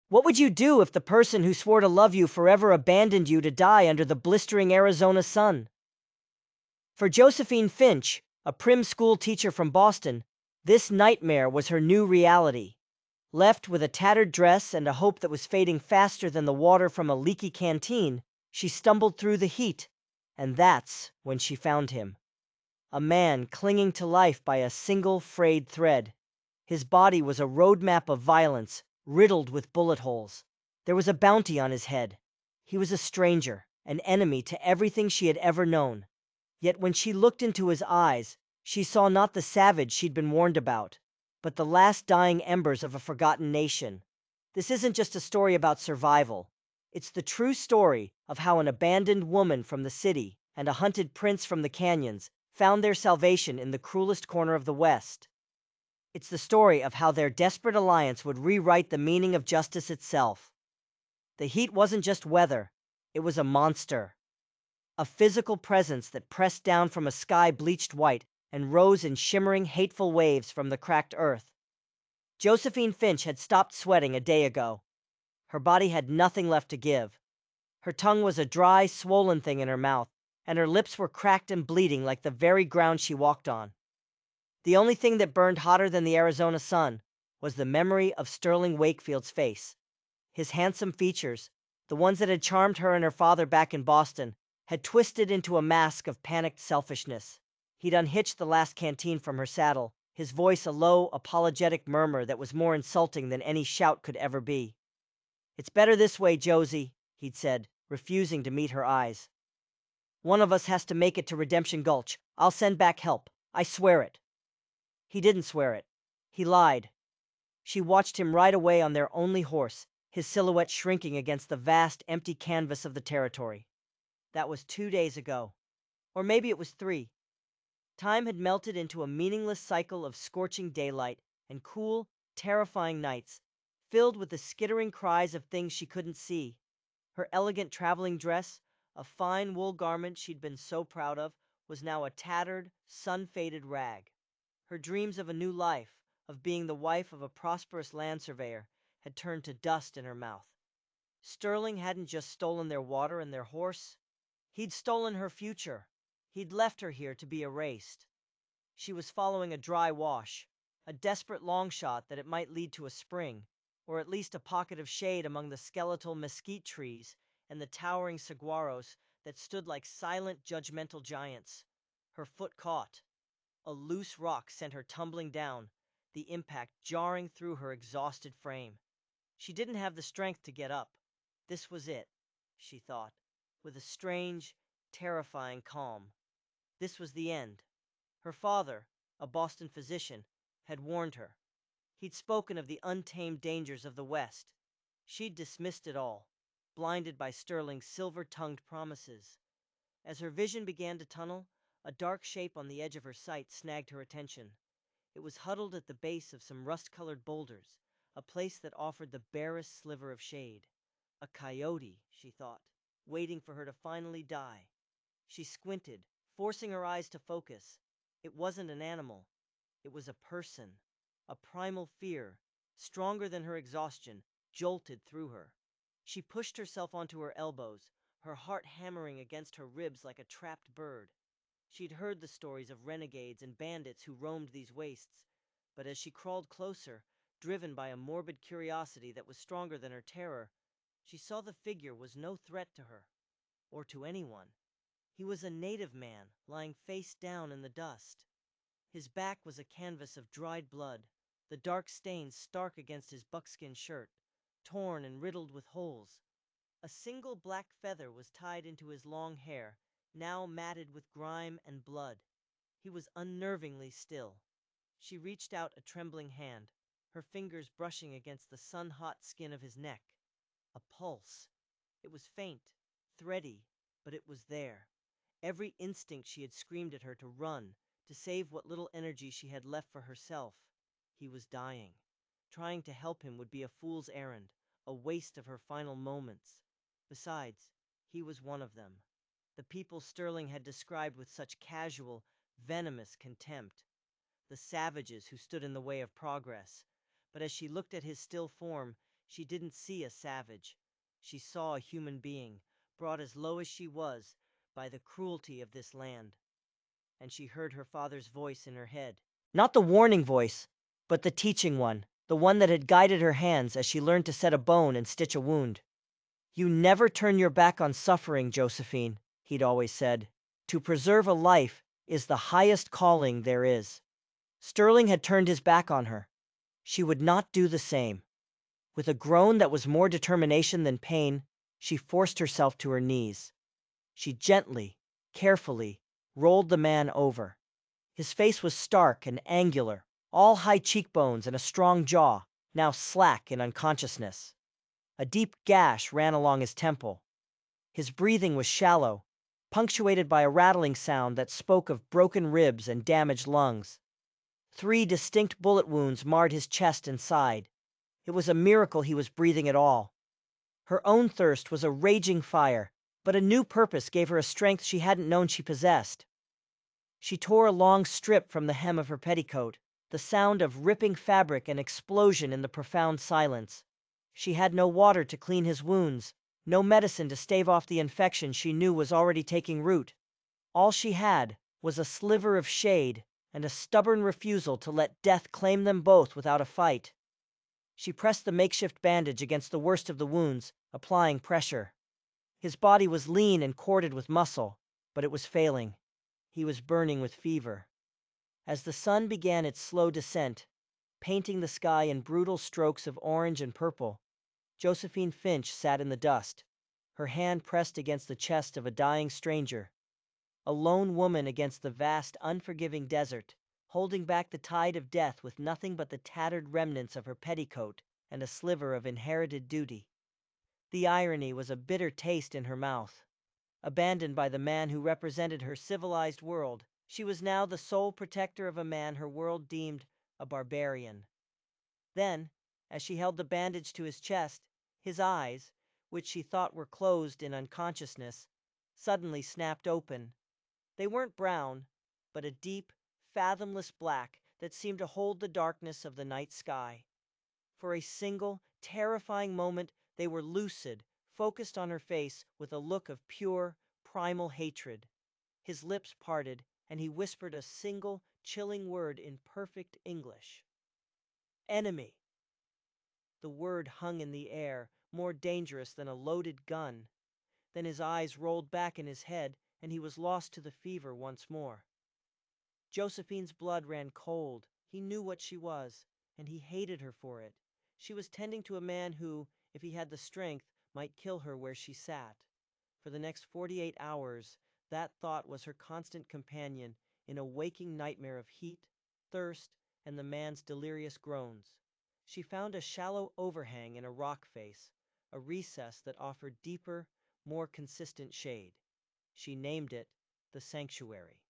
What would you do if the person who swore to love you forever abandoned you to die under the blistering Arizona sun? For Josephine Finch, a prim school teacher from Boston, this nightmare was her new reality. Left with a tattered dress and a hope that was fading faster than the water from a leaky canteen, she stumbled through the heat, and that's when she found him. A man clinging to life by a single frayed thread. His body was a roadmap of violence, riddled with bullet holes. There was a bounty on his head. He was a stranger, an enemy to everything she had ever known. Yet when she looked into his eyes, she saw not the savage she'd been warned about, but the last dying embers of a forgotten nation. This isn't just a story about survival. It's the true story of how an abandoned woman from the city and a hunted prince from the canyons found their salvation in the cruelest corner of the West. It's the story of how their desperate alliance would rewrite the meaning of justice itself. The heat wasn't just weather, it was a monster. A physical presence that pressed down from a sky bleached white and rose in shimmering, hateful waves from the cracked earth. Josephine Finch had stopped sweating a day ago. Her body had nothing left to give. Her tongue was a dry, swollen thing in her mouth, and her lips were cracked and bleeding like the very ground she walked on. The only thing that burned hotter than the Arizona sun was the memory of Sterling Wakefield's face. His handsome features, the ones that had charmed her and her father back in Boston, had twisted into a mask of panicked selfishness. He'd unhitched the last canteen from her saddle, his voice a low, apologetic murmur that was more insulting than any shout could ever be. "It's better this way, Josie," he'd said, refusing to meet her eyes. "One of us has to make it to Redemption Gulch. I'll send back help. I swear it." He didn't swear it. He lied. She watched him ride away on their only horse, his silhouette shrinking against the vast, empty canvas of the territory. That was 2 days ago. Or maybe it was 3. Time had melted into a meaningless cycle of scorching daylight and cool, terrifying nights, filled with the skittering cries of things she couldn't see. Her elegant traveling dress, a fine wool garment she'd been so proud of, was now a tattered, sun-faded rag. Her dreams of a new life, of being the wife of a prosperous land surveyor, had turned to dust in her mouth. Sterling hadn't just stolen their water and their horse. He'd stolen her future. He'd left her here to be erased. She was following a dry wash, a desperate long shot that it might lead to a spring, or at least a pocket of shade among the skeletal mesquite trees and the towering saguaros that stood like silent, judgmental giants. Her foot caught. A loose rock sent her tumbling down, the impact jarring through her exhausted frame. She didn't have the strength to get up. This was it, she thought, with a strange, terrifying calm. This was the end. Her father, a Boston physician, had warned her. He'd spoken of the untamed dangers of the West. She'd dismissed it all, blinded by Sterling's silver-tongued promises. As her vision began to tunnel, a dark shape on the edge of her sight snagged her attention. It was huddled at the base of some rust-colored boulders, a place that offered the barest sliver of shade. A coyote, she thought, waiting for her to finally die. She squinted, forcing her eyes to focus. It wasn't an animal. It was a person. A primal fear, stronger than her exhaustion, jolted through her. She pushed herself onto her elbows, her heart hammering against her ribs like a trapped bird. She'd heard the stories of renegades and bandits who roamed these wastes, but as she crawled closer, driven by a morbid curiosity that was stronger than her terror, she saw the figure was no threat to her, or to anyone. He was a native man, lying face down in the dust. His back was a canvas of dried blood, the dark stains stark against his buckskin shirt, torn and riddled with holes. A single black feather was tied into his long hair, now matted with grime and blood. He was unnervingly still. She reached out a trembling hand, her fingers brushing against the sun-hot skin of his neck. A pulse. It was faint, thready, but it was there. Every instinct she had screamed at her to run, to save what little energy she had left for herself. He was dying. Trying to help him would be a fool's errand, a waste of her final moments. Besides, he was one of them. The people Sterling had described with such casual, venomous contempt. The savages who stood in the way of progress. But as she looked at his still form, She didn't see a savage. She saw a human being, brought as low as she was by the cruelty of this land. And she heard her father's voice in her head. Not the warning voice, but the teaching one, the one that had guided her hands as she learned to set a bone and stitch a wound. You never turn your back on suffering, Josephine, he'd always said. To preserve a life is the highest calling there is. Sterling had turned his back on her. She would not do the same. With a groan that was more determination than pain, she forced herself to her knees. She gently, carefully, rolled the man over. His face was stark and angular, all high cheekbones and a strong jaw, now slack in unconsciousness. A deep gash ran along his temple. His breathing was shallow, punctuated by a rattling sound that spoke of broken ribs and damaged lungs. 3 distinct bullet wounds marred his chest and side. It was a miracle he was breathing at all. Her own thirst was a raging fire, but a new purpose gave her a strength she hadn't known she possessed. She tore a long strip from the hem of her petticoat, the sound of ripping fabric and explosion in the profound silence. She had no water to clean his wounds, no medicine to stave off the infection she knew was already taking root. All she had was a sliver of shade and a stubborn refusal to let death claim them both without a fight. She pressed the makeshift bandage against the worst of the wounds, applying pressure. His body was lean and corded with muscle, but it was failing. He was burning with fever. As the sun began its slow descent, painting the sky in brutal strokes of orange and purple, Josephine Finch sat in the dust, her hand pressed against the chest of a dying stranger. A lone woman against the vast, unforgiving desert, holding back the tide of death with nothing but the tattered remnants of her petticoat and a sliver of inherited duty. The irony was a bitter taste in her mouth. Abandoned by the man who represented her civilized world, she was now the sole protector of a man her world deemed a barbarian. Then, as she held the bandage to his chest, his eyes, which she thought were closed in unconsciousness, suddenly snapped open. They weren't brown, but a deep, fathomless black that seemed to hold the darkness of the night sky. For a single, terrifying moment, they were lucid, focused on her face with a look of pure, primal hatred. His lips parted, and he whispered a single, chilling word in perfect English. Enemy. The word hung in the air, more dangerous than a loaded gun. Then his eyes rolled back in his head, and he was lost to the fever once more. Josephine's blood ran cold. He knew what she was, and he hated her for it. She was tending to a man who, if he had the strength, might kill her where she sat. For the next 48 hours, that thought was her constant companion in a waking nightmare of heat, thirst, and the man's delirious groans. She found a shallow overhang in a rock face, a recess that offered deeper, more consistent shade. She named it the sanctuary.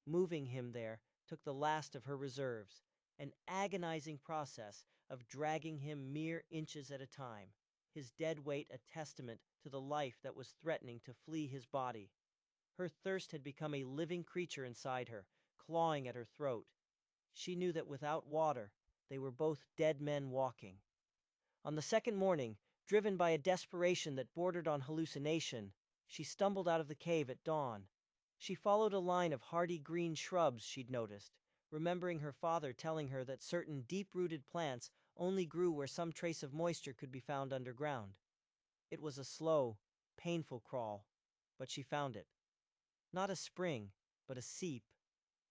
Moving him there took the last of her reserves, an agonizing process of dragging him mere inches at a time, his dead weight a testament to the life that was threatening to flee his body. Her thirst had become a living creature inside her, clawing at her throat. She knew that without water, they were both dead men walking. On the second morning, driven by a desperation that bordered on hallucination, she stumbled out of the cave at dawn. She followed a line of hardy green shrubs she'd noticed, remembering her father telling her that certain deep-rooted plants only grew where some trace of moisture could be found underground. It was a slow, painful crawl, but she found it. Not a spring, but a seep,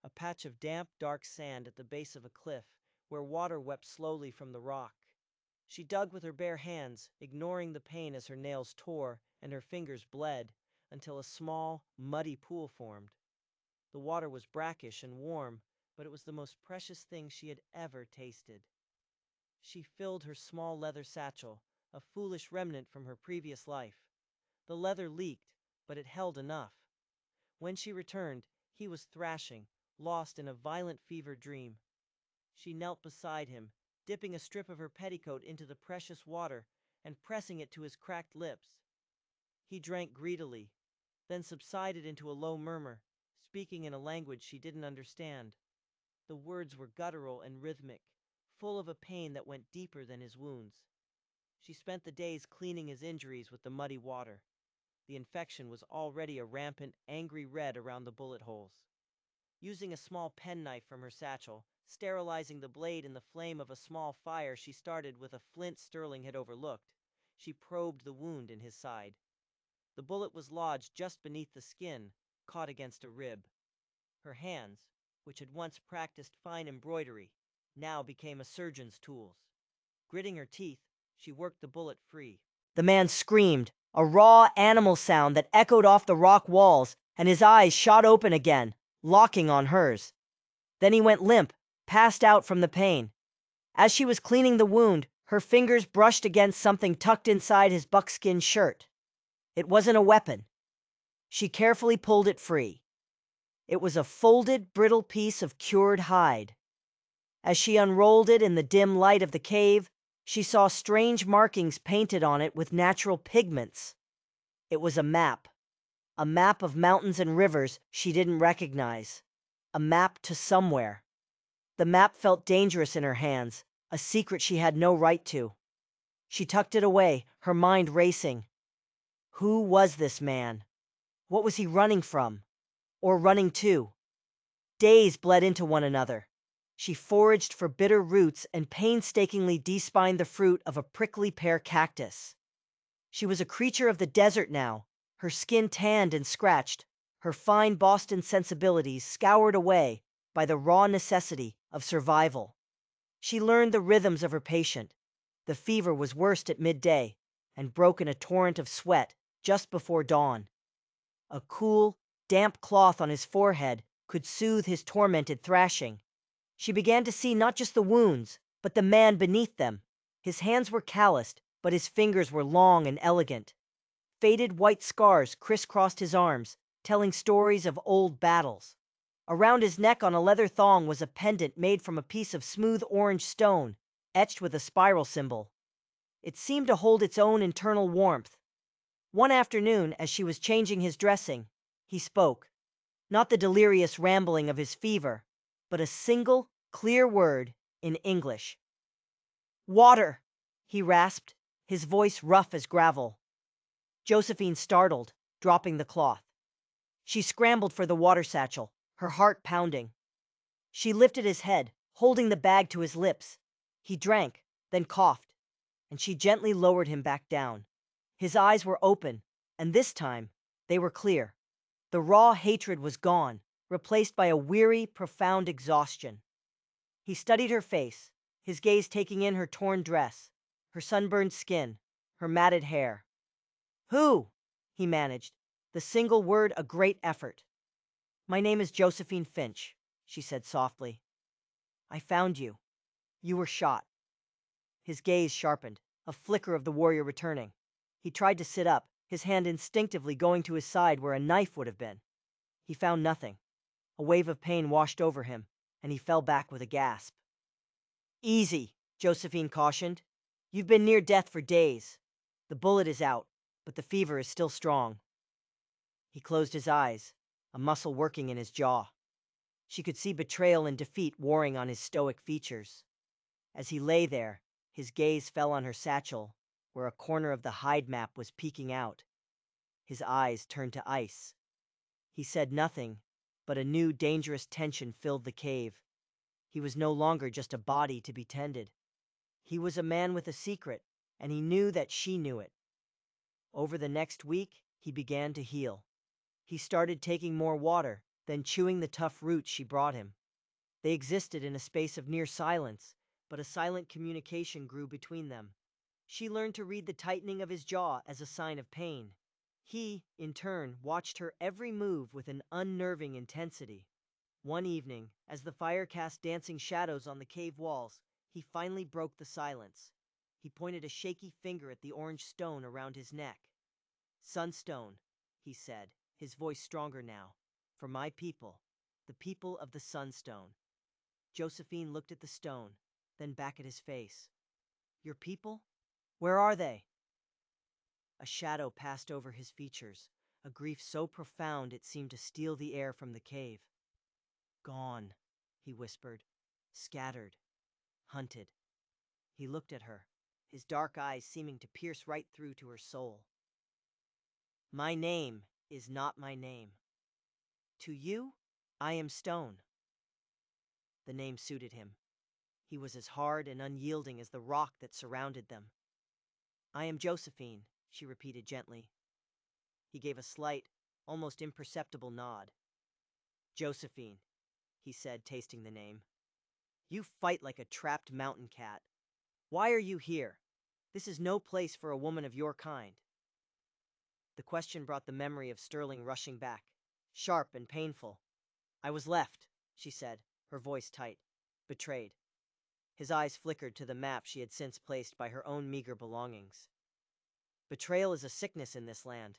a patch of damp, dark sand at the base of a cliff, where water wept slowly from the rock. She dug with her bare hands, ignoring the pain as her nails tore and her fingers bled, until a small, muddy pool formed. The water was brackish and warm, but it was the most precious thing she had ever tasted. She filled her small leather satchel, a foolish remnant from her previous life. The leather leaked, but it held enough. When she returned, he was thrashing, lost in a violent fever dream. She knelt beside him, dipping a strip of her petticoat into the precious water and pressing it to his cracked lips. He drank greedily, then subsided into a low murmur, speaking in a language she didn't understand. The words were guttural and rhythmic, full of a pain that went deeper than his wounds. She spent the days cleaning his injuries with the muddy water. The infection was already a rampant, angry red around the bullet holes. Using a small penknife from her satchel, sterilizing the blade in the flame of a small fire she started with a flint Sterling had overlooked, she probed the wound in his side. The bullet was lodged just beneath the skin, caught against a rib. Her hands, which had once practiced fine embroidery, now became a surgeon's tools. Gritting her teeth, she worked the bullet free. The man screamed, a raw animal sound that echoed off the rock walls, and his eyes shot open again, locking on hers. Then he went limp, passed out from the pain. As she was cleaning the wound, her fingers brushed against something tucked inside his buckskin shirt. It wasn't a weapon. She carefully pulled it free. It was a folded, brittle piece of cured hide. As she unrolled it in the dim light of the cave, she saw strange markings painted on it with natural pigments. It was a map of mountains and rivers she didn't recognize, a map to somewhere. The map felt dangerous in her hands, a secret she had no right to. She tucked it away, her mind racing. Who was this man? What was he running from? Or running to? Days bled into one another. She foraged for bitter roots and painstakingly despined the fruit of a prickly pear cactus. She was a creature of the desert now, her skin tanned and scratched, her fine Boston sensibilities scoured away by the raw necessity of survival. She learned the rhythms of her patient. The fever was worst at midday and broke in a torrent of sweat just before dawn. A cool, damp cloth on his forehead could soothe his tormented thrashing. She began to see not just the wounds, but the man beneath them. His hands were calloused, but his fingers were long and elegant. Faded white scars crisscrossed his arms, telling stories of old battles. Around his neck on a leather thong was a pendant made from a piece of smooth orange stone, etched with a spiral symbol. It seemed to hold its own internal warmth. One afternoon, as she was changing his dressing, he spoke. Not the delirious rambling of his fever, but a single, clear word in English. "Water!" he rasped, his voice rough as gravel. Josephine startled, dropping the cloth. She scrambled for the water satchel, her heart pounding. She lifted his head, holding the bag to his lips. He drank, then coughed, and she gently lowered him back down. His eyes were open, and this time they were clear. The raw hatred was gone, replaced by a weary, profound exhaustion. He studied her face, his gaze taking in her torn dress, her sunburned skin, her matted hair. "Who?" he managed, the single word a great effort. "My name is Josephine Finch," she said softly. "I found you. You were shot." His gaze sharpened, a flicker of the warrior returning. He tried to sit up, his hand instinctively going to his side where a knife would have been. He found nothing. A wave of pain washed over him, and he fell back with a gasp. "Easy," Josephine cautioned. "You've been near death for days. The bullet is out, but the fever is still strong." He closed his eyes, a muscle working in his jaw. She could see betrayal and defeat warring on his stoic features. As he lay there, his gaze fell on her satchel, where a corner of the hide map was peeking out. His eyes turned to ice. He said nothing, but a new dangerous tension filled the cave. He was no longer just a body to be tended. He was a man with a secret, and he knew that she knew it. Over the next week, he began to heal. He started taking more water, then chewing the tough roots she brought him. They existed in a space of near silence, but a silent communication grew between them. She learned to read the tightening of his jaw as a sign of pain. He, in turn, watched her every move with an unnerving intensity. One evening, as the fire cast dancing shadows on the cave walls, he finally broke the silence. He pointed a shaky finger at the orange stone around his neck. "Sunstone," he said, his voice stronger now. "For my people, the people of the Sunstone." Josephine looked at the stone, then back at his face. "Your people? Where are they?" A shadow passed over his features, a grief so profound it seemed to steal the air from the cave. "Gone," he whispered. "Scattered. Hunted." He looked at her. his dark eyes seeming to pierce right through to her soul. My name is not my name. To you, I am stone. The name suited him. He was as hard and unyielding as the rock that surrounded them. I am Josephine, she repeated gently. He gave a slight, almost imperceptible nod. Josephine, he said, tasting the name. You fight like a trapped mountain cat. Why are you here? This is no place for a woman of your kind. The question brought the memory of Sterling rushing back, sharp and painful. I was left, she said, her voice tight, betrayed. His eyes flickered to the map she had since placed by her own meager belongings. Betrayal is a sickness in this land.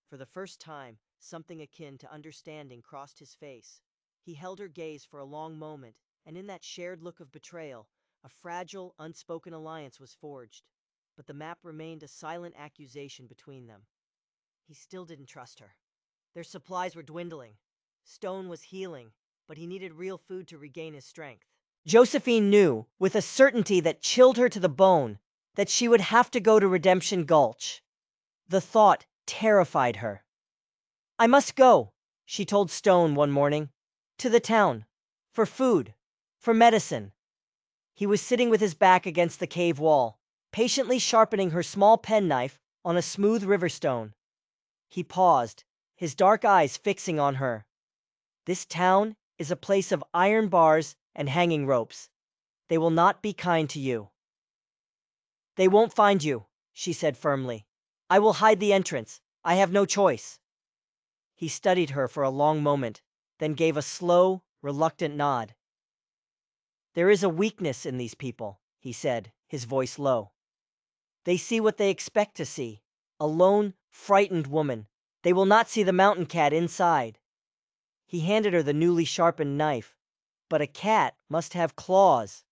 For the first time, something akin to understanding crossed his face. He held her gaze for a long moment, and in that shared look of betrayal, a fragile, unspoken alliance was forged. But the map remained a silent accusation between them. He still didn't trust her. Their supplies were dwindling. Stone was healing, but he needed real food to regain his strength. Josephine knew, with a certainty that chilled her to the bone, that she would have to go to Redemption Gulch. The thought terrified her. I must go, she told Stone one morning. To the town. For food. For medicine. He was sitting with his back against the cave wall, patiently sharpening her small penknife on a smooth river stone. He paused, his dark eyes fixing on her. This town is a place of iron bars and hanging ropes. They will not be kind to you. They won't find you, she said firmly. I will hide the entrance. I have no choice. He studied her for a long moment, then gave a slow, reluctant nod. There is a weakness in these people, he said, his voice low. They see what they expect to see. A lone, frightened woman. They will not see the mountain cat inside. He handed her the newly sharpened knife. But a cat must have claws.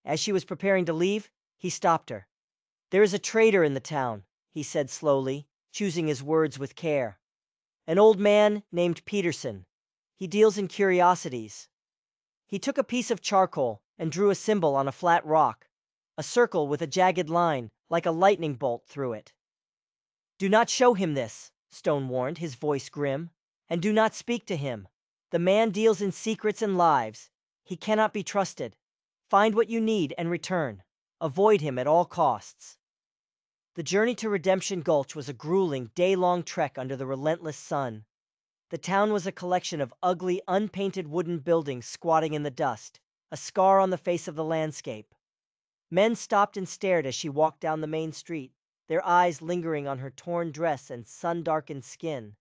As she was preparing to leave, he stopped her. There is a trader in the town, he said slowly, choosing his words with care. An old man named Peterson. He deals in curiosities. He took a piece of charcoal and drew a symbol on a flat rock, a circle with a jagged line, like a lightning bolt through it. Do not show him this, Stone warned, his voice grim, and do not speak to him. The man deals in secrets and lives. He cannot be trusted. Find what you need and return. Avoid him at all costs. The journey to Redemption Gulch was a grueling, day-long trek under the relentless sun. The town was a collection of ugly, unpainted wooden buildings squatting in the dust, a scar on the face of the landscape. Men stopped and stared as she walked down the main street, their eyes lingering on her torn dress and sun-darkened skin.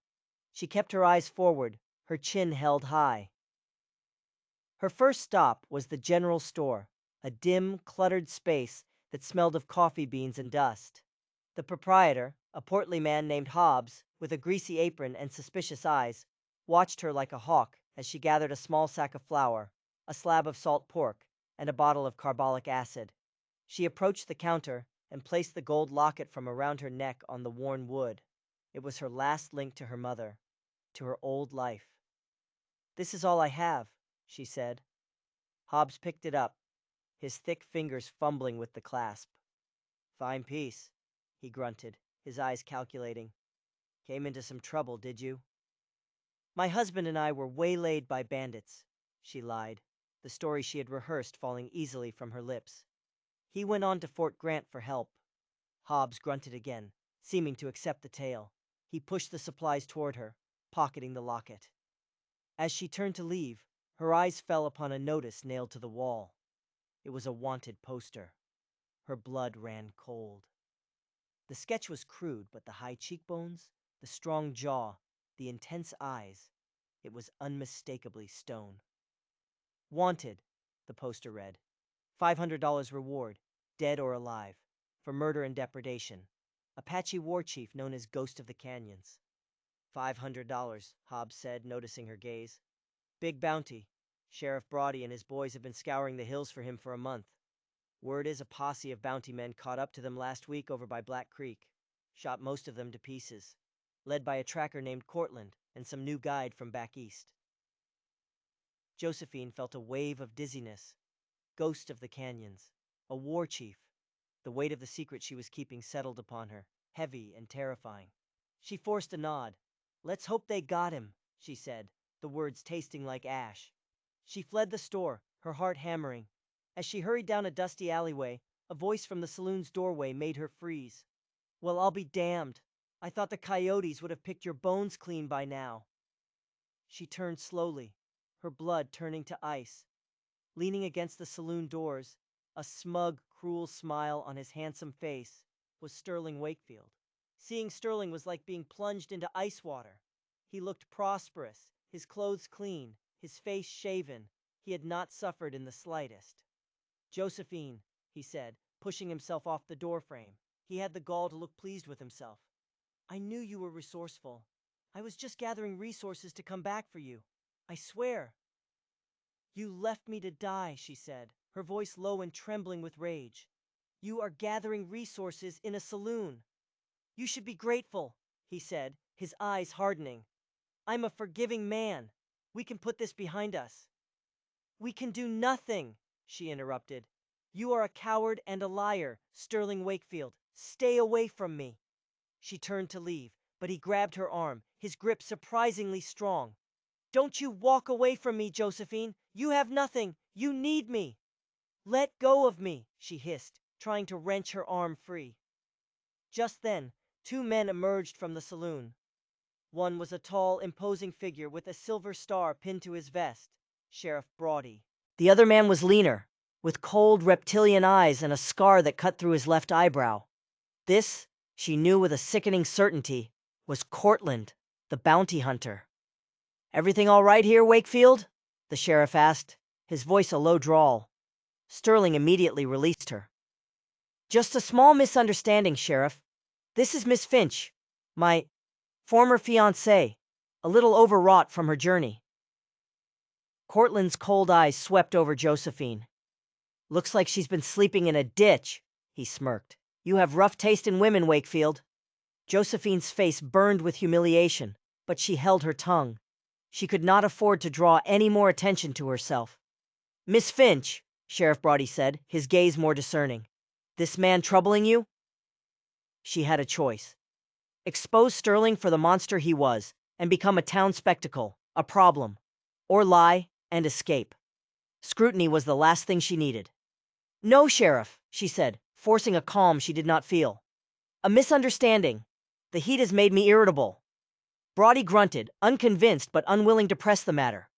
She kept her eyes forward, her chin held high. Her first stop was the general store, a dim, cluttered space that smelled of coffee beans and dust. The proprietor, a portly man named Hobbs, with a greasy apron and suspicious eyes, watched her like a hawk as she gathered a small sack of flour, a slab of salt pork, and a bottle of carbolic acid. She approached the counter and placed the gold locket from around her neck on the worn wood. It was her last link to her mother, to her old life. This is all I have, she said. Hobbs picked it up, his thick fingers fumbling with the clasp. Fine piece, he grunted, his eyes calculating. Came into some trouble, did you? My husband and I were waylaid by bandits, she lied, the story she had rehearsed falling easily from her lips. He went on to Fort Grant for help. Hobbs grunted again, seeming to accept the tale. He pushed the supplies toward her, pocketing the locket. As she turned to leave, her eyes fell upon a notice nailed to the wall. It was a wanted poster. Her blood ran cold. The sketch was crude, but the high cheekbones, the strong jaw, the intense eyes, it was unmistakably Stone. Wanted, the poster read. $500 reward, dead or alive, for murder and depredation. Apache war chief known as Ghost of the Canyons. $500, Hobbs said, noticing her gaze. Big bounty. Sheriff Brody and his boys have been scouring the hills for him for a month. Word is a posse of bounty men caught up to them last week over by Black Creek. Shot most of them to pieces. Led by a tracker named Cortland and some new guide from back east. Josephine felt a wave of dizziness. Ghost of the Canyons. A war chief. The weight of the secret she was keeping settled upon her, heavy and terrifying. She forced a nod. "Let's hope they got him," she said, the words tasting like ash. She fled the store, her heart hammering. As she hurried down a dusty alleyway, a voice from the saloon's doorway made her freeze. "Well, I'll be damned. I thought the coyotes would have picked your bones clean by now." She turned slowly, her blood turning to ice. Leaning against the saloon doors, a smug, cruel smile on his handsome face, was Sterling Wakefield. Seeing Sterling was like being plunged into ice water. He looked prosperous, his clothes clean, his face shaven. He had not suffered in the slightest. "Josephine," he said, pushing himself off the doorframe. He had the gall to look pleased with himself. "I knew you were resourceful. I was just gathering resources to come back for you. I swear." "You left me to die," she said, her voice low and trembling with rage. "You are gathering resources in a saloon." "You should be grateful," he said, his eyes hardening. "I'm a forgiving man. We can put this behind us." "We can do nothing," she interrupted. "You are a coward and a liar, Sterling Wakefield. Stay away from me." She turned to leave, but he grabbed her arm, his grip surprisingly strong. "Don't you walk away from me, Josephine. You have nothing. You need me." "Let go of me," she hissed, trying to wrench her arm free. Just then, two men emerged from the saloon. One was a tall, imposing figure with a silver star pinned to his vest, Sheriff Brawdy. The other man was leaner, with cold, reptilian eyes and a scar that cut through his left eyebrow. This, she knew with a sickening certainty, was Cortland, the bounty hunter. "Everything all right here, Wakefield?" the sheriff asked, his voice a low drawl. Sterling immediately released her. "Just a small misunderstanding, Sheriff. This is Miss Finch, my former fiancée, a little overwrought from her journey." Cortland's cold eyes swept over Josephine. "Looks like she's been sleeping in a ditch," he smirked. "You have rough taste in women, Wakefield." Josephine's face burned with humiliation, but she held her tongue. She could not afford to draw any more attention to herself. "Miss Finch," Sheriff Brawdy said, his gaze more discerning. "This man troubling you?" She had a choice. Expose Sterling for the monster he was, and become a town spectacle, a problem. Or lie and escape. Scrutiny was the last thing she needed. "No, Sheriff," she said, forcing a calm she did not feel. "A misunderstanding. The heat has made me irritable." Brawdy grunted, unconvinced but unwilling to press the matter.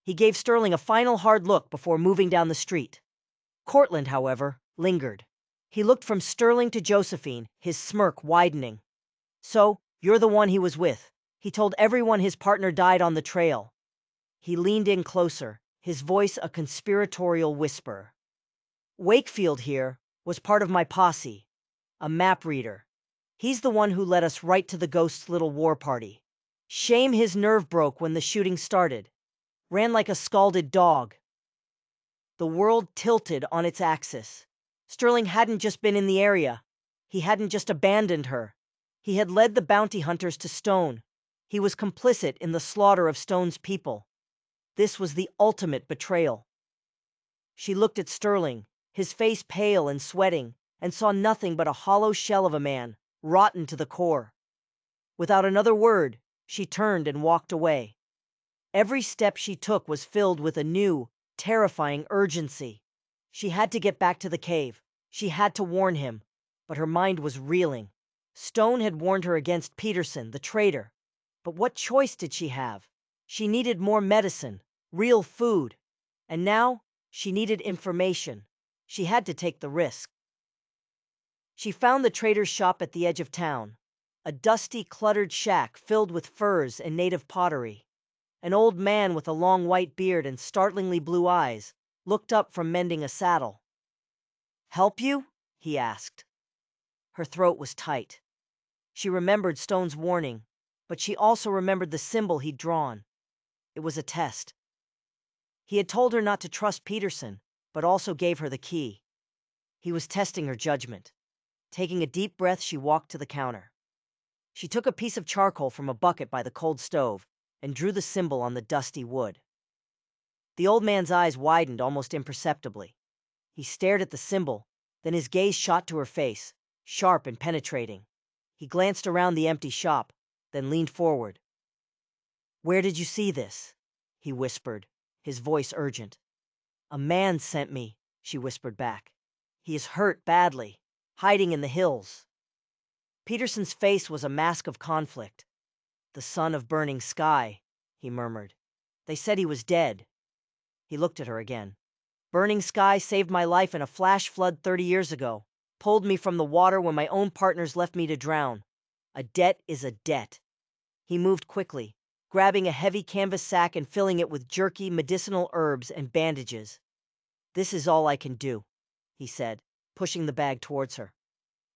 He gave Sterling a final hard look before moving down the street. Cortland, however, lingered. He looked from Sterling to Josephine, his smirk widening. "So, you're the one he was with. He told everyone his partner died on the trail." He leaned in closer, his voice a conspiratorial whisper. "Wakefield here was part of my posse, a map reader. He's the one who led us right to the Ghost's little war party. Shame his nerve broke when the shooting started. Ran like a scalded dog." The world tilted on its axis. Sterling hadn't just been in the area. He hadn't just abandoned her. He had led the bounty hunters to Stone. He was complicit in the slaughter of Stone's people. This was the ultimate betrayal. She looked at Sterling, his face pale and sweating, and saw nothing but a hollow shell of a man, rotten to the core. Without another word, she turned and walked away. Every step she took was filled with a new, terrifying urgency. She had to get back to the cave. She had to warn him. But her mind was reeling. Stone had warned her against Peterson, the traitor. But what choice did she have? She needed more medicine, real food. And now, she needed information. She had to take the risk. She found the trader's shop at the edge of town. A dusty, cluttered shack filled with furs and native pottery. An old man with a long white beard and startlingly blue eyes looked up from mending a saddle. "Help you?" he asked. Her throat was tight. She remembered Stone's warning, but she also remembered the symbol he'd drawn. It was a test. He had told her not to trust Peterson, but also gave her the key. He was testing her judgment. Taking a deep breath, she walked to the counter. She took a piece of charcoal from a bucket by the cold stove and drew the symbol on the dusty wood. The old man's eyes widened almost imperceptibly. He stared at the symbol, Then his gaze shot to her face, sharp and penetrating. He glanced around the empty shop, then leaned forward. "Where did you see this?" he whispered, his voice urgent. "A man sent me," she whispered back. "He is hurt badly, hiding in the hills." Peterson's face was a mask of conflict. "The son of burning sky," he murmured. "They said he was dead." He looked at her again. "Burning sky saved my life in a flash flood 30 years ago, pulled me from the water when my own partners left me to drown. A debt is a debt." He moved quickly, grabbing a heavy canvas sack and filling it with jerky medicinal herbs and bandages. "This is all I can do," he said, pushing the bag towards her.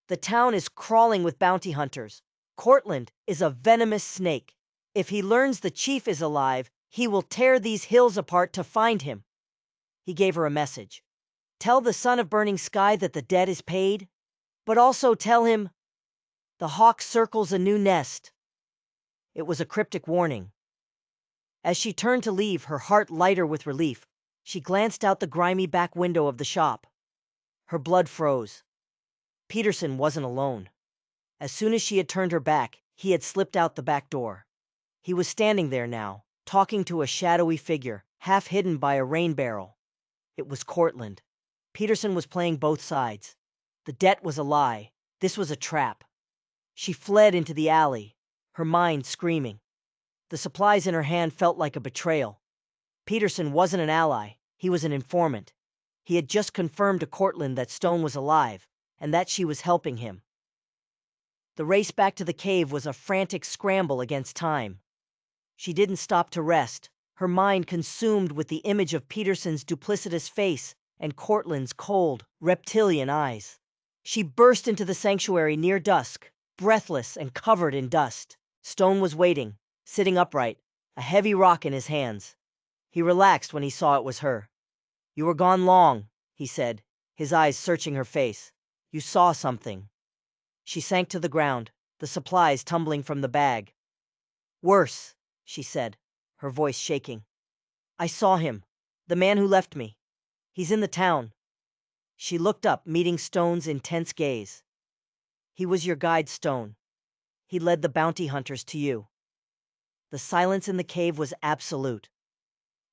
"The town is crawling with bounty hunters. Cortland is a venomous snake. If he learns the chief is alive, he will tear these hills apart to find him." He gave her a message. "Tell the son of burning sky that the debt is paid, but also tell him the hawk circles a new nest." It was a cryptic warning. As she turned to leave, her heart lighter with relief, she glanced out the grimy back window of the shop. Her blood froze. Peterson wasn't alone. As soon as she had turned her back, he had slipped out the back door. He was standing there now, talking to a shadowy figure, half hidden by a rain barrel. It was Cortland. Peterson was playing both sides. The debt was a lie. This was a trap. She fled into the alley, her mind screaming. The supplies in her hand felt like a betrayal. Peterson wasn't an ally, he was an informant. He had just confirmed to Cortland that Stone was alive, and that she was helping him. The race back to the cave was a frantic scramble against time. She didn't stop to rest, her mind consumed with the image of Peterson's duplicitous face and Cortland's cold, reptilian eyes. She burst into the sanctuary near dusk, breathless and covered in dust. Stone was waiting, sitting upright, a heavy rock in his hands. He relaxed when he saw it was her. "You were gone long," he said, his eyes searching her face. "You saw something." She sank to the ground, the supplies tumbling from the bag. "Worse," she said, her voice shaking. "I saw him, the man who left me. He's in the town." She looked up, meeting Stone's intense gaze. "He was your guide, Stone. He led the bounty hunters to you." The silence in the cave was absolute.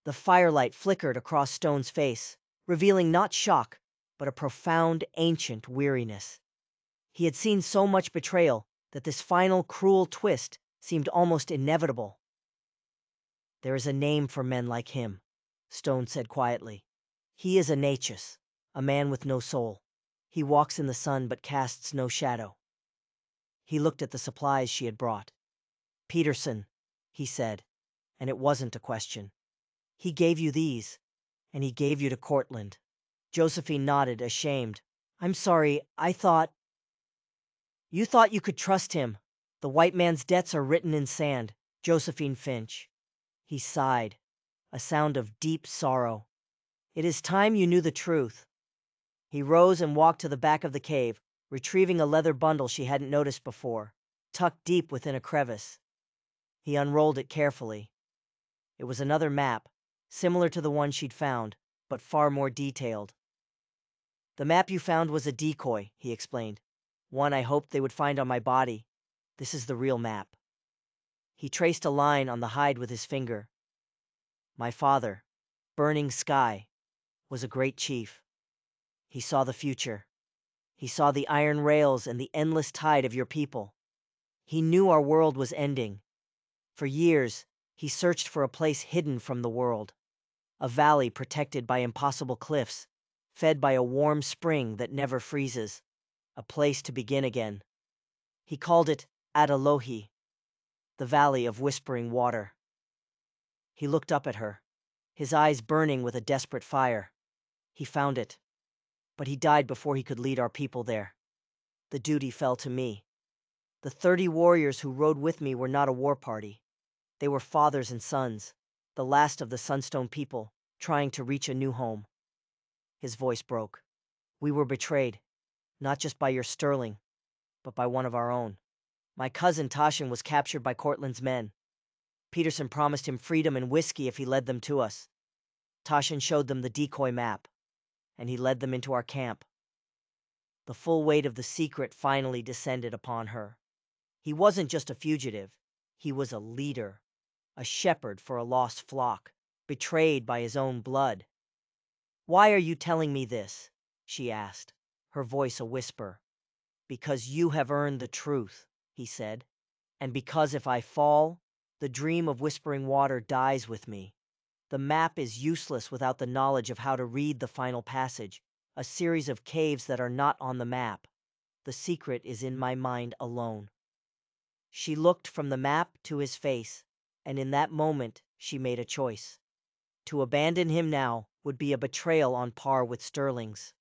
The firelight flickered across Stone's face, revealing not shock, but a profound, ancient weariness. He had seen so much betrayal that this final cruel twist seemed almost inevitable. "There is a name for men like him," Stone said quietly. "He is a Nachus, a man with no soul. He walks in the sun but casts no shadow." He looked at the supplies she had brought. "Peterson," he said, and it wasn't a question. "He gave you these, and he gave you to Cortland." Josephine nodded, ashamed. "I'm sorry, I thought—" "You thought you could trust him. The white man's debts are written in sand, Josephine Finch." He sighed, a sound of deep sorrow. "It is time you knew the truth." He rose and walked to the back of the cave, retrieving a leather bundle she hadn't noticed before, tucked deep within a crevice. He unrolled it carefully. It was another map, similar to the one she'd found, but far more detailed. "The map you found was a decoy," he explained. "One I hoped they would find on my body. This is the real map." He traced a line on the hide with his finger. "My father, Burning Sky, was a great chief. He saw the future. He saw the iron rails and the endless tide of your people. He knew our world was ending. For years, he searched for a place hidden from the world. A valley protected by impossible cliffs, fed by a warm spring that never freezes. A place to begin again. He called it Adalohi, the Valley of Whispering Water." He looked up at her, his eyes burning with a desperate fire. "He found it. But he died before he could lead our people there. The duty fell to me. The 30 warriors who rode with me were not a war party. They were fathers and sons, the last of the Sunstone people, trying to reach a new home." His voice broke. "We were betrayed, not just by your Sterling, but by one of our own. My cousin Tashin was captured by Cortland's men. Peterson promised him freedom and whiskey if he led them to us. Tashin showed them the decoy map, and he led them into our camp. The full weight of the secret finally descended upon her. He wasn't just a fugitive. He was a leader, a shepherd for a lost flock, betrayed by his own blood. "Why are you telling me this?" she asked, her voice a whisper. "Because you have earned the truth," he said. "And because if I fall, the dream of Whispering Water dies with me. The map is useless without the knowledge of how to read the final passage, a series of caves that are not on the map. The secret is in my mind alone." She looked from the map to his face, and in that moment she made a choice. To abandon him now would be a betrayal on par with Sterling's.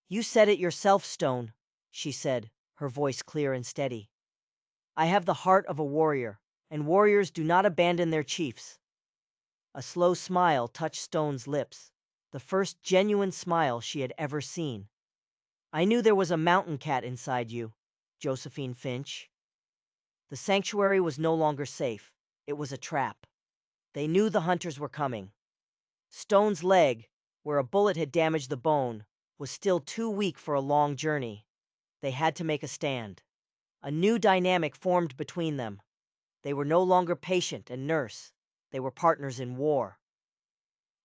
"You said it yourself, Stone," she said, her voice clear and steady. "I have the heart of a warrior, and warriors do not abandon their chiefs." A slow smile touched Stone's lips, the first genuine smile she had ever seen. "I knew there was a mountain cat inside you, Josephine Finch." The sanctuary was no longer safe. It was a trap. They knew the hunters were coming. Stone's leg, where a bullet had damaged the bone, was still too weak for a long journey. They had to make a stand. A new dynamic formed between them. They were no longer patient and nurse. They were partners in war.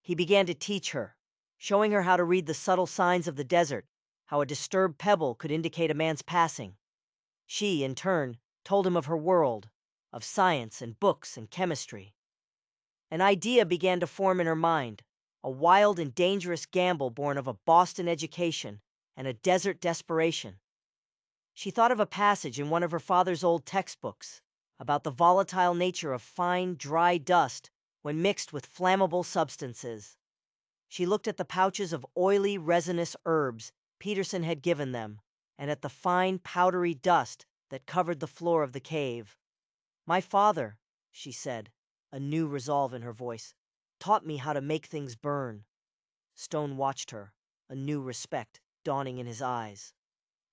He began to teach her, showing her how to read the subtle signs of the desert, how a disturbed pebble could indicate a man's passing. She, in turn, told him of her world, of science and books and chemistry. An idea began to form in her mind, a wild and dangerous gamble born of a Boston education and a desert desperation. She thought of a passage in one of her father's old textbooks about the volatile nature of fine, dry dust when mixed with flammable substances. She looked at the pouches of oily, resinous herbs Peterson had given them, and at the fine, powdery dust that covered the floor of the cave. "My father," she said, a new resolve in her voice, "taught me how to make things burn." Stone watched her, a new respect dawning in his eyes.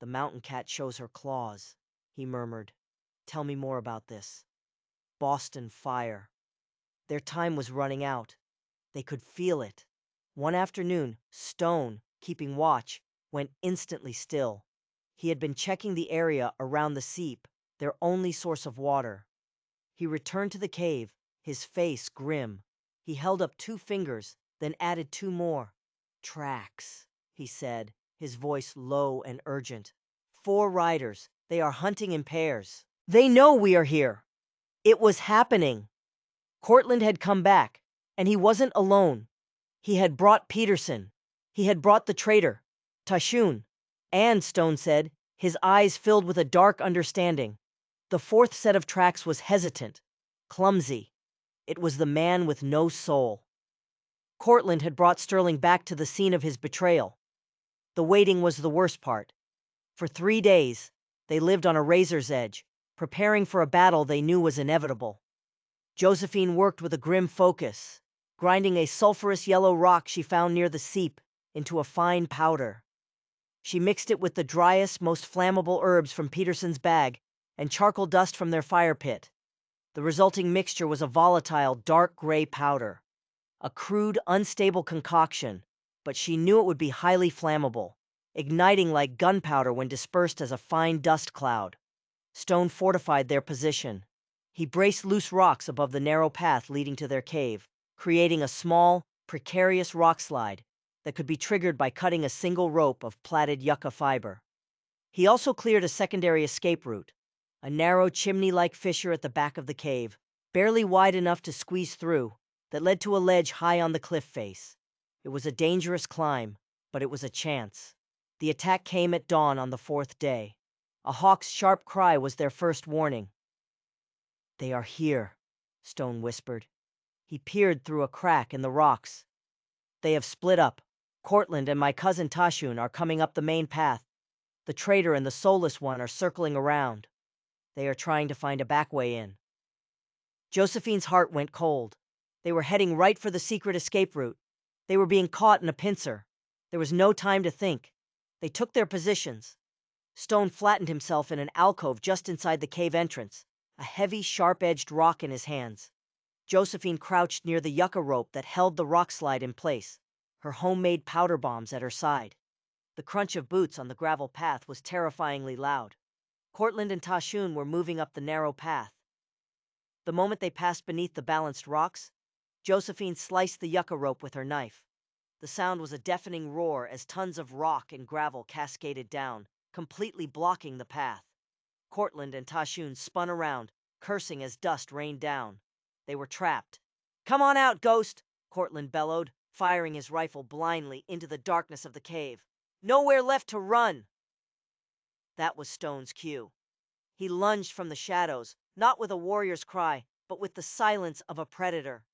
"The mountain cat shows her claws," he murmured. "Tell me more about this." Boston fire. Their time was running out. They could feel it. One afternoon, Stone, keeping watch, went instantly still. He had been checking the area around the seep, their only source of water. He returned to the cave, his face grim. He held up 2 fingers, then added 2 more. "Tracks," he said, his voice low and urgent. "4 riders. They are hunting in pairs. They know we are here." It was happening. Cortland had come back, and he wasn't alone. He had brought Peterson. He had brought the traitor, Tashun. And, Stone said, his eyes filled with a dark understanding. The 4th set of tracks was hesitant, clumsy. It was the man with no soul. Cortland had brought Sterling back to the scene of his betrayal. The waiting was the worst part. For 3 days, they lived on a razor's edge, preparing for a battle they knew was inevitable. Josephine worked with a grim focus, grinding a sulfurous yellow rock she found near the seep into a fine powder. She mixed it with the driest, most flammable herbs from Peterson's bag and charcoal dust from their fire pit. The resulting mixture was a volatile, dark gray powder. A crude, unstable concoction, but she knew it would be highly flammable, igniting like gunpowder when dispersed as a fine dust cloud. Stone fortified their position. He braced loose rocks above the narrow path leading to their cave, creating a small, precarious rock slide that could be triggered by cutting a single rope of plaited yucca fiber. He also cleared a secondary escape route, a narrow chimney-like fissure at the back of the cave, barely wide enough to squeeze through, that led to a ledge high on the cliff face. It was a dangerous climb, but it was a chance. The attack came at dawn on the 4th day. A hawk's sharp cry was their first warning. "They are here," Stone whispered. He peered through a crack in the rocks. "They have split up. Cortland and my cousin Tashun are coming up the main path. The traitor and the soulless one are circling around. They are trying to find a back way in." Josephine's heart went cold. They were heading right for the secret escape route. They were being caught in a pincer. There was no time to think. They took their positions. Stone flattened himself in an alcove just inside the cave entrance, a heavy, sharp-edged rock in his hands. Josephine crouched near the yucca rope that held the rock slide in place, her homemade powder bombs at her side. The crunch of boots on the gravel path was terrifyingly loud. Cortland and Tashun were moving up the narrow path. The moment they passed beneath the balanced rocks, Josephine sliced the yucca rope with her knife. The sound was a deafening roar as tons of rock and gravel cascaded down, completely blocking the path. Cortland and Tashun spun around, cursing as dust rained down. They were trapped. "Come on out, Ghost!" Cortland bellowed, firing his rifle blindly into the darkness of the cave. "Nowhere left to run!" That was Stone's cue. He lunged from the shadows, not with a warrior's cry, but with the silence of a predator.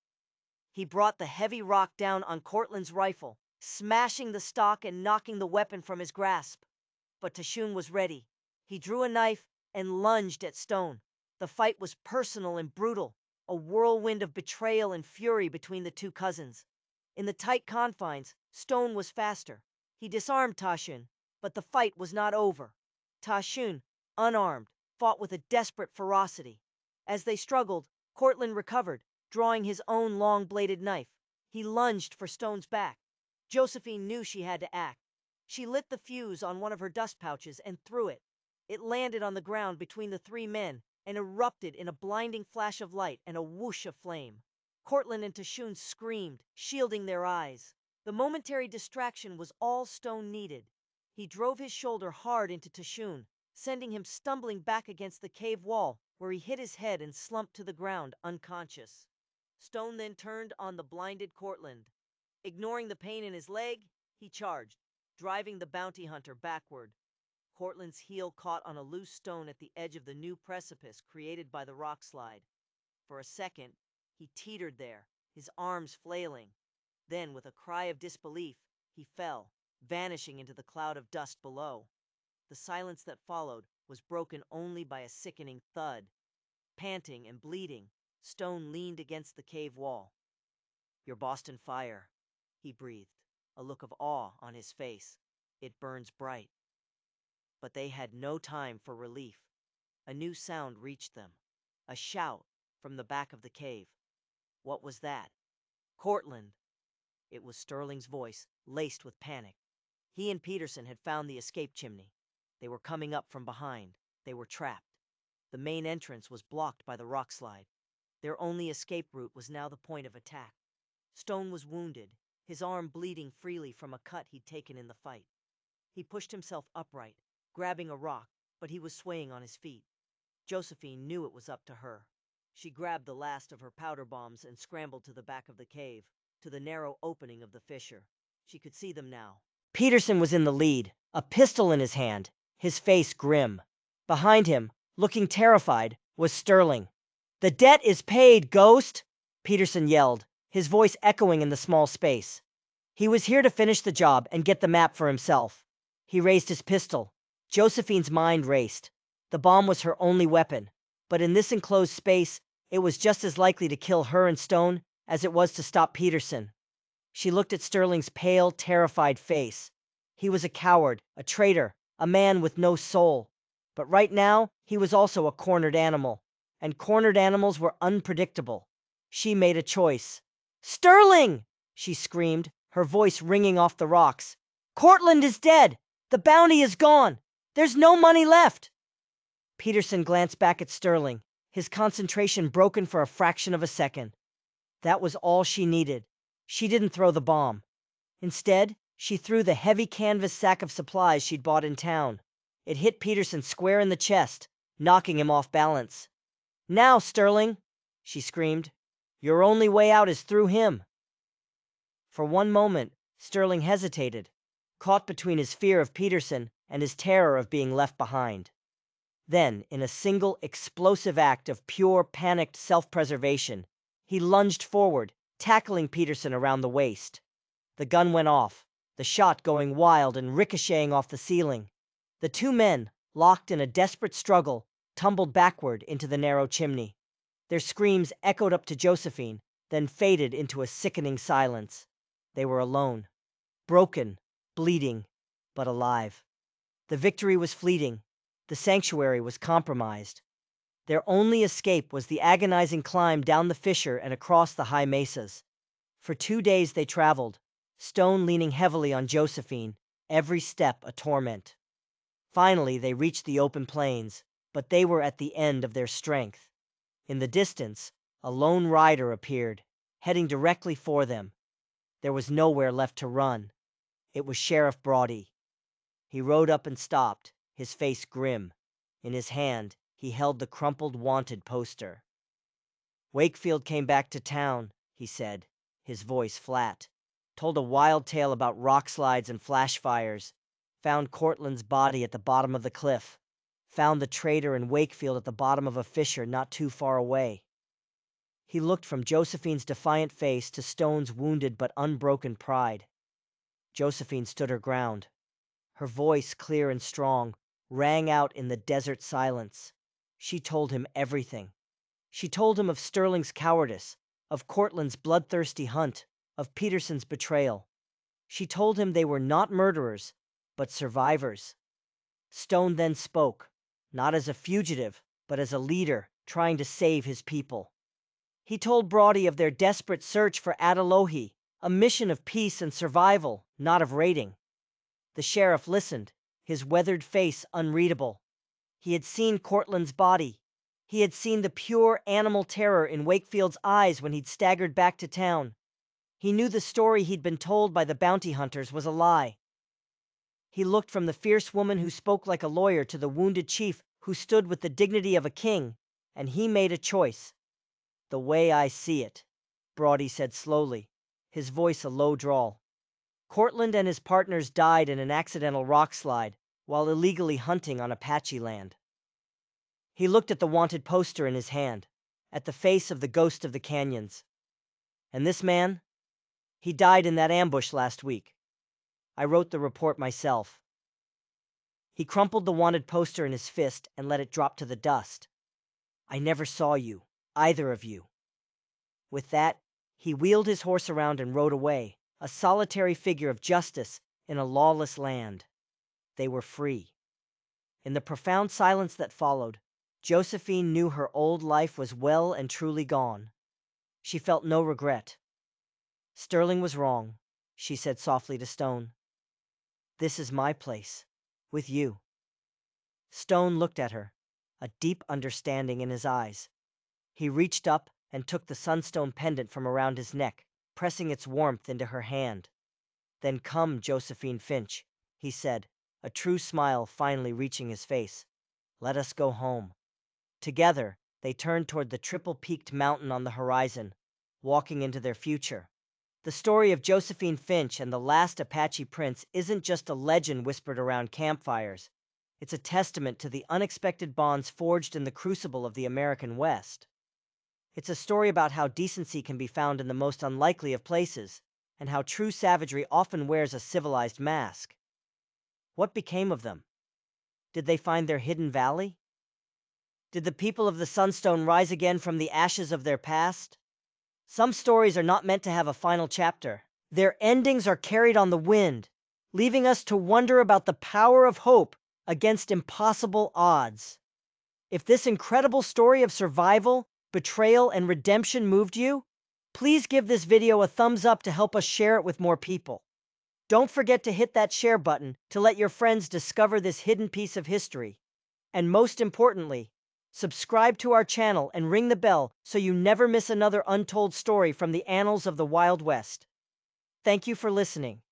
He brought the heavy rock down on Cortland's rifle, smashing the stock and knocking the weapon from his grasp. But Tashun was ready. He drew a knife and lunged at Stone. The fight was personal and brutal, a whirlwind of betrayal and fury between the two cousins. In the tight confines, Stone was faster. He disarmed Tashun, but the fight was not over. Tashun, unarmed, fought with a desperate ferocity. As they struggled, Cortland recovered, drawing his own long-bladed knife. He lunged for Stone's back. Josephine knew she had to act. She lit the fuse on one of her dust pouches and threw it. It landed on the ground between the three men and erupted in a blinding flash of light and a whoosh of flame. Cortland and Tashun screamed, shielding their eyes. The momentary distraction was all Stone needed. He drove his shoulder hard into Tashun, sending him stumbling back against the cave wall, where he hit his head and slumped to the ground, unconscious. Stone then turned on the blinded Cortland. Ignoring the pain in his leg, he charged, driving the bounty hunter backward. Cortland's heel caught on a loose stone at the edge of the new precipice created by the rock slide. For a second, he teetered there, his arms flailing. Then, with a cry of disbelief, he fell, vanishing into the cloud of dust below. The silence that followed was broken only by a sickening thud. Panting and bleeding, Stone leaned against the cave wall. "Your Boston fire," he breathed, a look of awe on his face. "It burns bright." But they had no time for relief. A new sound reached them, a shout from the back of the cave. What was that? "Cortland!" It was Sterling's voice, laced with panic. He and Peterson had found the escape chimney. They were coming up from behind. They were trapped. The main entrance was blocked by the rock slide. Their only escape route was now the point of attack. Stone was wounded, his arm bleeding freely from a cut he'd taken in the fight. He pushed himself upright, grabbing a rock, but he was swaying on his feet. Josephine knew it was up to her. She grabbed the last of her powder bombs and scrambled to the back of the cave, to the narrow opening of the fissure. She could see them now. Peterson was in the lead, a pistol in his hand, his face grim. Behind him, looking terrified, was Sterling. "The debt is paid, Ghost!" Peterson yelled, his voice echoing in the small space. He was here to finish the job and get the map for himself. He raised his pistol. Josephine's mind raced. The bomb was her only weapon, but in this enclosed space, it was just as likely to kill her and Stone as it was to stop Peterson. She looked at Sterling's pale, terrified face. He was a coward, a traitor, a man with no soul. But right now, he was also a cornered animal, and cornered animals were unpredictable. She made a choice. "Sterling!" she screamed, her voice ringing off the rocks. "Cortland is dead! The bounty is gone! There's no money left!" Peterson glanced back at Sterling, his concentration broken for a fraction of a second. That was all she needed. She didn't throw the bomb. Instead, she threw the heavy canvas sack of supplies she'd bought in town. It hit Peterson square in the chest, knocking him off balance. "Now, Sterling!" she screamed. "Your only way out is through him." For one moment, Sterling hesitated, caught between his fear of Peterson and his terror of being left behind. Then, in a single explosive act of pure panicked self-preservation, he lunged forward, tackling Peterson around the waist. The gun went off, the shot going wild and ricocheting off the ceiling. The two men, locked in a desperate struggle, tumbled backward into the narrow chimney. Their screams echoed up to Josephine, then faded into a sickening silence. They were alone, broken, bleeding, but alive. The victory was fleeting. The sanctuary was compromised. Their only escape was the agonizing climb down the fissure and across the high mesas. For 2 days they traveled, Stone leaning heavily on Josephine, every step a torment. Finally, they reached the open plains, but they were at the end of their strength. In the distance, a lone rider appeared, heading directly for them. There was nowhere left to run. It was Sheriff Brodie. He rode up and stopped, his face grim. In his hand, he held the crumpled wanted poster. Wakefield came back to town, he said, his voice flat. Told a wild tale about rock slides and flash fires. Found Cortland's body at the bottom of the cliff. Found the traitor in Wakefield at the bottom of a fissure not too far away. He looked from Josephine's defiant face to Stone's wounded but unbroken pride. Josephine stood her ground. Her voice, clear and strong, rang out in the desert silence. She told him everything. She told him of Sterling's cowardice, of Cortland's bloodthirsty hunt, of Peterson's betrayal. She told him they were not murderers, but survivors. Stone then spoke, not as a fugitive, but as a leader trying to save his people. He told Brodie of their desperate search for Adalohi, a mission of peace and survival, not of raiding. The sheriff listened, his weathered face unreadable. He had seen Cortland's body. He had seen the pure animal terror in Wakefield's eyes when he'd staggered back to town. He knew the story he'd been told by the bounty hunters was a lie. He looked from the fierce woman who spoke like a lawyer to the wounded chief who stood with the dignity of a king, and he made a choice. "The way I see it," Brodie said slowly, his voice a low drawl. "Cortland and his partners died in an accidental rock slide while illegally hunting on Apache land." He looked at the wanted poster in his hand, at the face of the ghost of the canyons. "And this man? He died in that ambush last week. I wrote the report myself." He crumpled the wanted poster in his fist and let it drop to the dust. "I never saw you, either of you." With that, he wheeled his horse around and rode away, a solitary figure of justice in a lawless land. They were free. In the profound silence that followed, Josephine knew her old life was well and truly gone. She felt no regret. "Sterling was wrong," she said softly to Stone. "This is my place, with you." Stone looked at her, a deep understanding in his eyes. He reached up and took the sunstone pendant from around his neck, pressing its warmth into her hand. "Then come, Josephine Finch," he said, a true smile finally reaching his face. "Let us go home." Together, they turned toward the triple-peaked mountain on the horizon, walking into their future. The story of Josephine Finch and the last Apache prince isn't just a legend whispered around campfires. It's a testament to the unexpected bonds forged in the crucible of the American West. It's a story about how decency can be found in the most unlikely of places, and how true savagery often wears a civilized mask. What became of them? Did they find their hidden valley? Did the people of the Sunstone rise again from the ashes of their past? Some stories are not meant to have a final chapter. Their endings are carried on the wind, leaving us to wonder about the power of hope against impossible odds. If this incredible story of survival, betrayal, and redemption moved you, please give this video a thumbs up to help us share it with more people. Don't forget to hit that share button to let your friends discover this hidden piece of history. And most importantly, subscribe to our channel and ring the bell so you never miss another untold story from the annals of the Wild West. Thank you for listening.